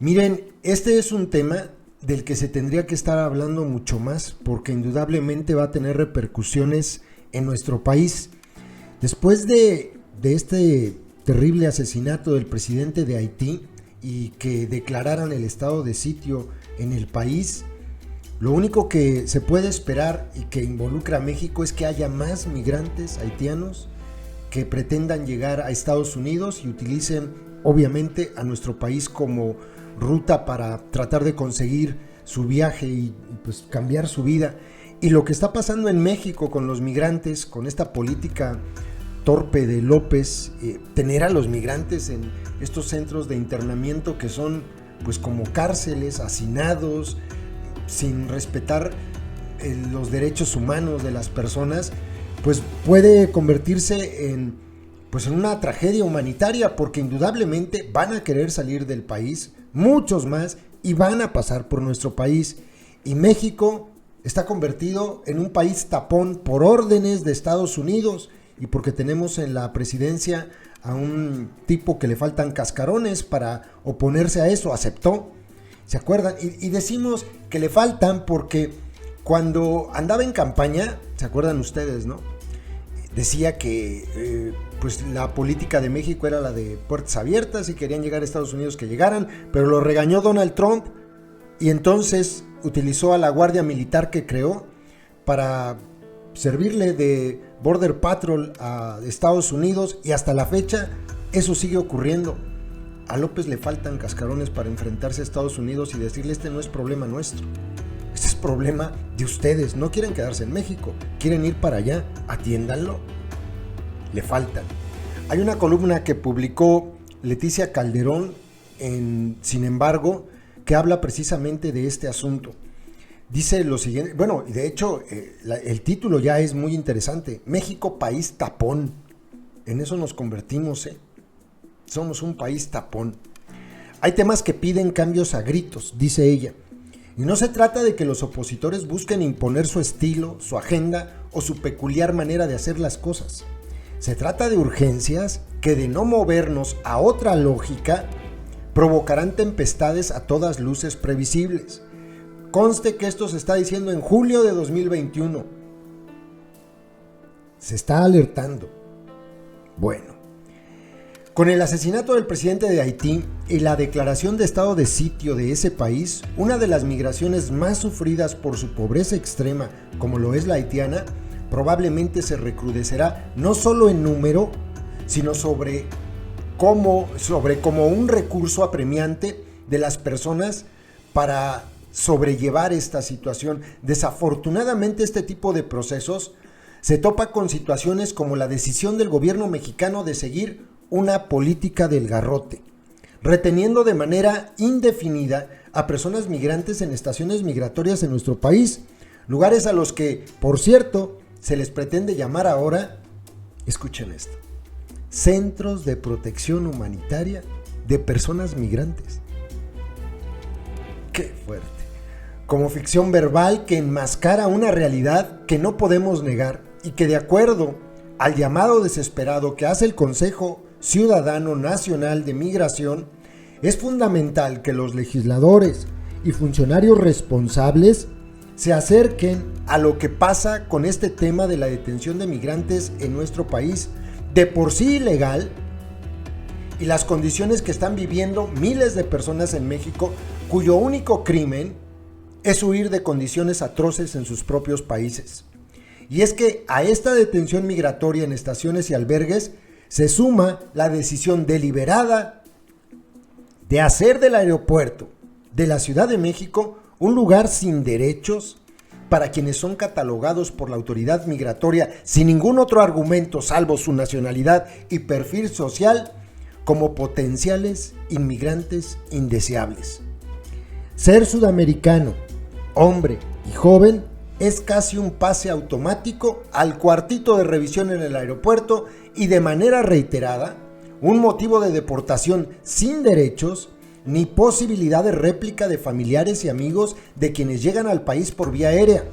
Miren, este es un tema del que se tendría que estar hablando mucho más, porque indudablemente va a tener repercusiones en nuestro país. Después de este terrible asesinato del presidente de Haití y que declararan el estado de sitio en el país, lo único que se puede esperar y que involucra a México es que haya más migrantes haitianos que pretendan llegar a Estados Unidos y utilicen obviamente a nuestro país como ruta para tratar de conseguir su viaje y pues cambiar su vida. Y lo que está pasando en México con los migrantes, con esta política torpe de López, tener a los migrantes en estos centros de internamiento que son pues como cárceles, hacinados, sin respetar los derechos humanos de las personas, pues puede convertirse en una tragedia humanitaria, porque indudablemente van a querer salir del país, muchos más, y van a pasar por nuestro país. Y México está convertido en un país tapón por órdenes de Estados Unidos y porque tenemos en la presidencia a un tipo que le faltan cascarones para oponerse a eso. Aceptó, ¿se acuerdan? Y decimos que le faltan porque cuando andaba en campaña, ¿se acuerdan ustedes, no? Decía que pues la política de México era la de puertas abiertas y querían llegar a Estados Unidos, que llegaran, pero lo regañó Donald Trump y entonces utilizó a la Guardia Militar que creó para servirle de Border Patrol a Estados Unidos, y hasta la fecha eso sigue ocurriendo. A López le faltan cascarones para enfrentarse a Estados Unidos y decirle: este no es problema nuestro, este es problema de ustedes. No quieren quedarse en México, quieren ir para allá, atiéndanlo. Le faltan. Hay una columna que publicó Leticia Calderón en Sin Embargo, que habla precisamente de este asunto. Dice lo siguiente, bueno, de hecho el título ya es muy interesante: México, país tapón. En eso nos convertimos, somos un país tapón. Hay temas que piden cambios a gritos, dice ella. Y no se trata de que los opositores busquen imponer su estilo, su agenda o su peculiar manera de hacer las cosas. Se trata de urgencias que, de no movernos a otra lógica, provocarán tempestades a todas luces previsibles. Conste que esto se está diciendo en julio de 2021. Se está alertando. Bueno, con el asesinato del presidente de Haití y la declaración de estado de sitio de ese país, una de las migraciones más sufridas por su pobreza extrema, como lo es la haitiana, probablemente se recrudecerá no solo en número, sino sobre como un recurso apremiante de las personas para sobrellevar esta situación. Desafortunadamente, este tipo de procesos se topa con situaciones como la decisión del gobierno mexicano de seguir una política del garrote, reteniendo de manera indefinida a personas migrantes en estaciones migratorias en nuestro país, lugares a los que, por cierto, se les pretende llamar ahora, escuchen esto, centros de protección humanitaria de personas migrantes. ¡Qué fuerte! Como ficción verbal que enmascara una realidad que no podemos negar y que, de acuerdo al llamado desesperado que hace el Consejo Ciudadano Nacional de Migración, es fundamental que los legisladores y funcionarios responsables se acerquen a lo que pasa con este tema de la detención de migrantes en nuestro país, de por sí ilegal, y las condiciones que están viviendo miles de personas en México, cuyo único crimen es huir de condiciones atroces en sus propios países. Y es que a esta detención migratoria en estaciones y albergues se suma la decisión deliberada de hacer del aeropuerto de la Ciudad de México un lugar sin derechos para quienes son catalogados por la autoridad migratoria sin ningún otro argumento salvo su nacionalidad y perfil social como potenciales inmigrantes indeseables. Ser sudamericano, hombre y joven es casi un pase automático al cuartito de revisión en el aeropuerto y, de manera reiterada, un motivo de deportación sin derechos ni posibilidad de réplica de familiares y amigos de quienes llegan al país por vía aérea.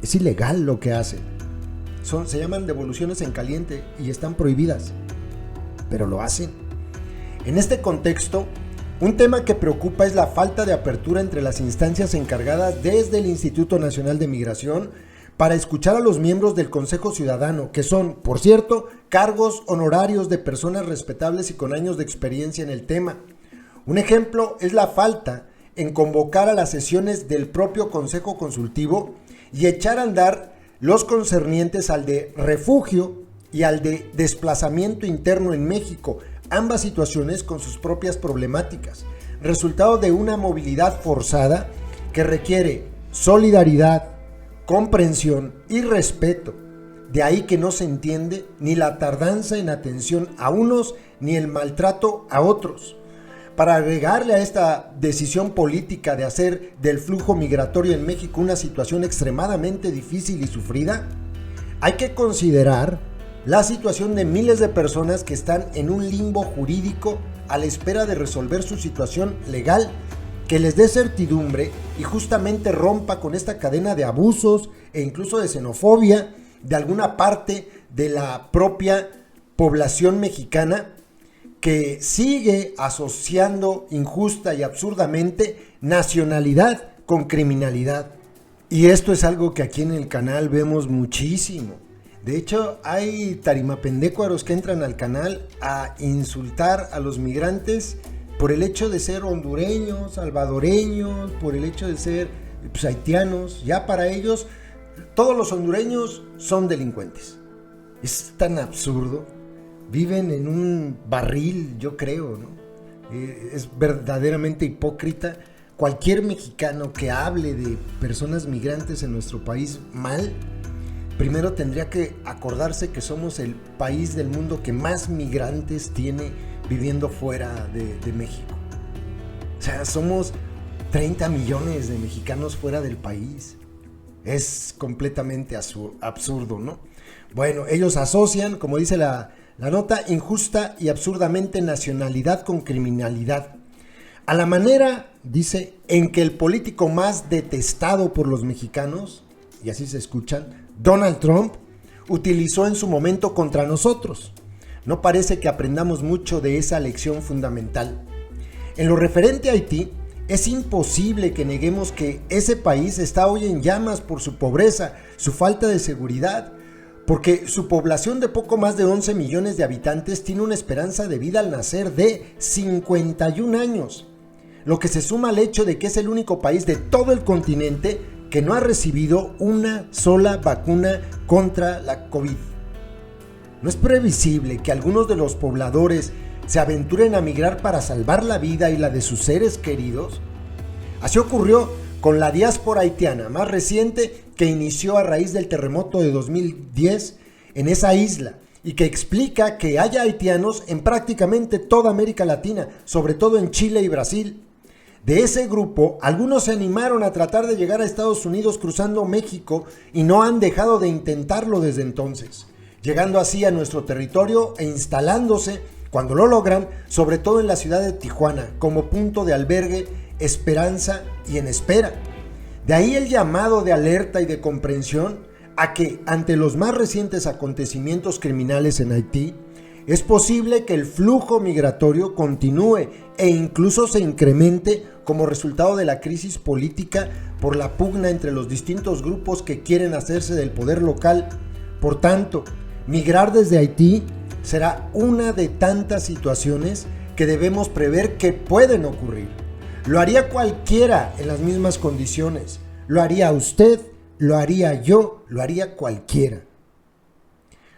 Es ilegal lo que hacen. Se llaman devoluciones en caliente y están prohibidas, pero lo hacen. En este contexto, Un tema que preocupa es la falta de apertura entre las instancias encargadas desde el Instituto Nacional de Migración para escuchar a los miembros del Consejo Ciudadano, que son, por cierto, cargos honorarios de personas respetables y con años de experiencia en el tema. Un ejemplo es la falta en convocar a las sesiones del propio Consejo Consultivo y echar a andar los concernientes al de refugio y al de desplazamiento interno en México, ambas situaciones con sus propias problemáticas, resultado de una movilidad forzada que requiere solidaridad, comprensión y respeto. De ahí que no se entiende ni la tardanza en atención a unos ni el maltrato a otros. Para agregarle a esta decisión política de hacer del flujo migratorio en México una situación extremadamente difícil y sufrida, hay que considerar la situación de miles de personas que están en un limbo jurídico a la espera de resolver su situación legal, que les dé certidumbre y justamente rompa con esta cadena de abusos e incluso de xenofobia de alguna parte de la propia población mexicana, que sigue asociando injusta y absurdamente nacionalidad con criminalidad. Y esto es algo que aquí en el canal vemos muchísimo. De hecho, hay tarimapendecuaros que entran al canal a insultar a los migrantes por el hecho de ser hondureños, salvadoreños, por el hecho de ser haitianos. Ya para ellos, todos los hondureños son delincuentes. Es tan absurdo. Viven en un barril, yo creo, ¿no? Es verdaderamente hipócrita. Cualquier mexicano que hable de personas migrantes en nuestro país mal, primero tendría que acordarse que somos el país del mundo que más migrantes tiene viviendo fuera de México. O sea, somos 30 millones de mexicanos fuera del país. Es completamente absurdo, ¿no? Bueno, ellos asocian, como dice la nota, injusta y absurdamente nacionalidad con criminalidad. A la manera, dice, en que el político más detestado por los mexicanos, y así se escuchan, Donald Trump, utilizó en su momento contra nosotros. No parece que aprendamos mucho de esa lección fundamental. En lo referente a Haití, es imposible que neguemos que ese país está hoy en llamas por su pobreza, su falta de seguridad, porque su población de poco más de 11 millones de habitantes tiene una esperanza de vida al nacer de 51 años, lo que se suma al hecho de que es el único país de todo el continente que no ha recibido una sola vacuna contra la COVID. ¿No es previsible que algunos de los pobladores se aventuren a migrar para salvar la vida y la de sus seres queridos? Así ocurrió con la diáspora haitiana más reciente, que inició a raíz del terremoto de 2010 en esa isla, y que explica que haya haitianos en prácticamente toda América Latina, sobre todo en Chile y Brasil. De ese grupo, algunos se animaron a tratar de llegar a Estados Unidos cruzando México y no han dejado de intentarlo desde entonces, llegando así a nuestro territorio e instalándose, cuando lo logran, sobre todo en la ciudad de Tijuana, como punto de albergue, esperanza y en espera. De ahí el llamado de alerta y de comprensión a que, ante los más recientes acontecimientos criminales en Haití, es posible que el flujo migratorio continúe e incluso se incremente como resultado de la crisis política por la pugna entre los distintos grupos que quieren hacerse del poder local. Por tanto, migrar desde Haití será una de tantas situaciones que debemos prever que pueden ocurrir. Lo haría cualquiera en las mismas condiciones. Lo haría usted, lo haría yo, lo haría cualquiera.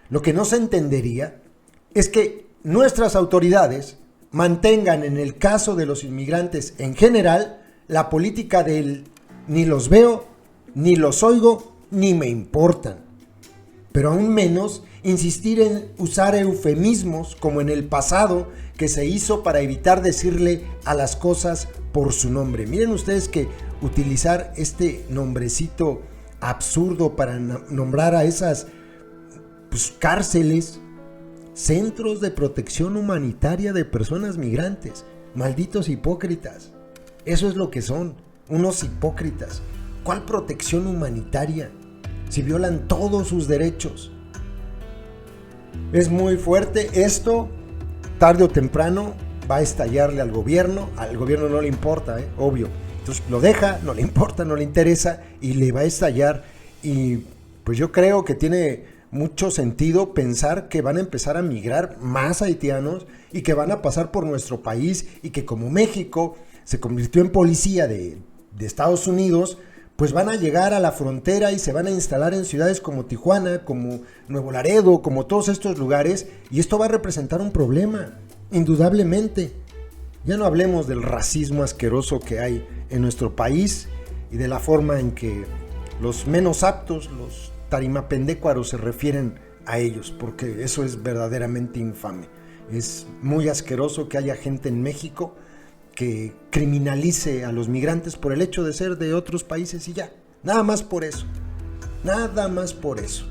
Lo que no se entendería es que nuestras autoridades mantengan, en el caso de los inmigrantes en general, la política del ni los veo, ni los oigo, ni me importan. Pero aún menos insistir en usar eufemismos como en el pasado, que se hizo para evitar decirle a las cosas por su nombre. Miren ustedes que utilizar este nombrecito absurdo para nombrar a esas cárceles, centros de protección humanitaria de personas migrantes, malditos hipócritas. Eso es lo que son, unos hipócritas. ¿Cuál protección humanitaria? Si violan todos sus derechos. Es muy fuerte esto. Tarde o temprano va a estallarle al gobierno no le importa, obvio. Entonces lo deja, no le importa, no le interesa y le va a estallar. Y pues yo creo que tiene mucho sentido pensar que van a empezar a migrar más haitianos y que van a pasar por nuestro país y que como México se convirtió en policía de Estados Unidos, pues van a llegar a la frontera y se van a instalar en ciudades como Tijuana, como Nuevo Laredo, como todos estos lugares, y esto va a representar un problema, indudablemente. Ya no hablemos del racismo asqueroso que hay en nuestro país y de la forma en que los menos aptos, los tarimapendécuaros se refieren a ellos, porque eso es verdaderamente infame. Es muy asqueroso que haya gente en México que criminalice a los migrantes por el hecho de ser de otros países y ya, nada más por eso, nada más por eso.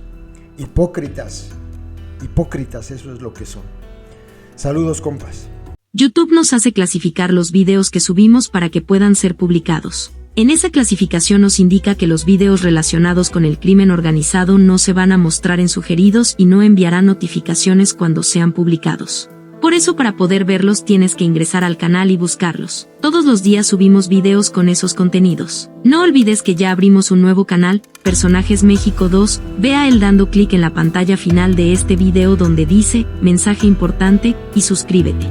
Hipócritas, eso es lo que son. Saludos, compas. YouTube nos hace clasificar los videos que subimos para que puedan ser publicados. En esa clasificación nos indica que los videos relacionados con el crimen organizado no se van a mostrar en sugeridos y no enviarán notificaciones cuando sean publicados. Por eso, para poder verlos tienes que ingresar al canal y buscarlos. Todos los días subimos videos con esos contenidos. No olvides que ya abrimos un nuevo canal, Personajes México 2, ve a él dando clic en la pantalla final de este video donde dice, mensaje importante, y suscríbete.